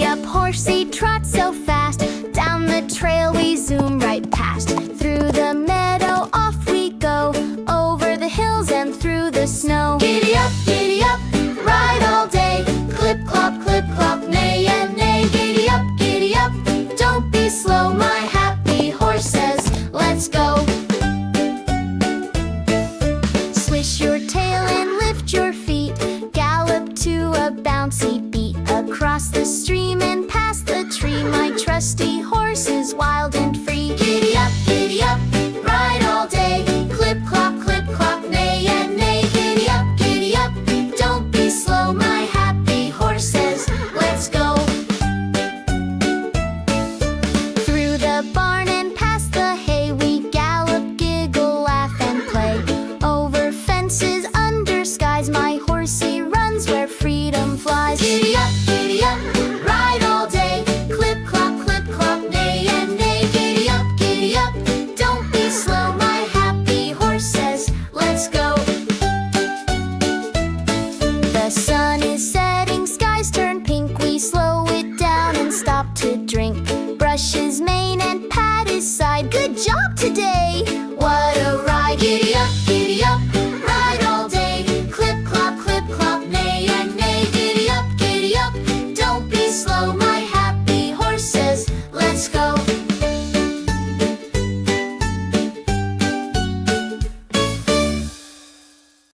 up, Horsey, trot so fast. Down the trail we zoom right past. Through the meadow off we go, over the hills and through the snow. Giddy up, ride all day. Clip-clop, neigh and neigh. Giddy up, don't be slow. My happy horse says, let's go. Swish your tail and lift your feet. Gallop to a bouncy beat. Across the stream and past the tree, my trusty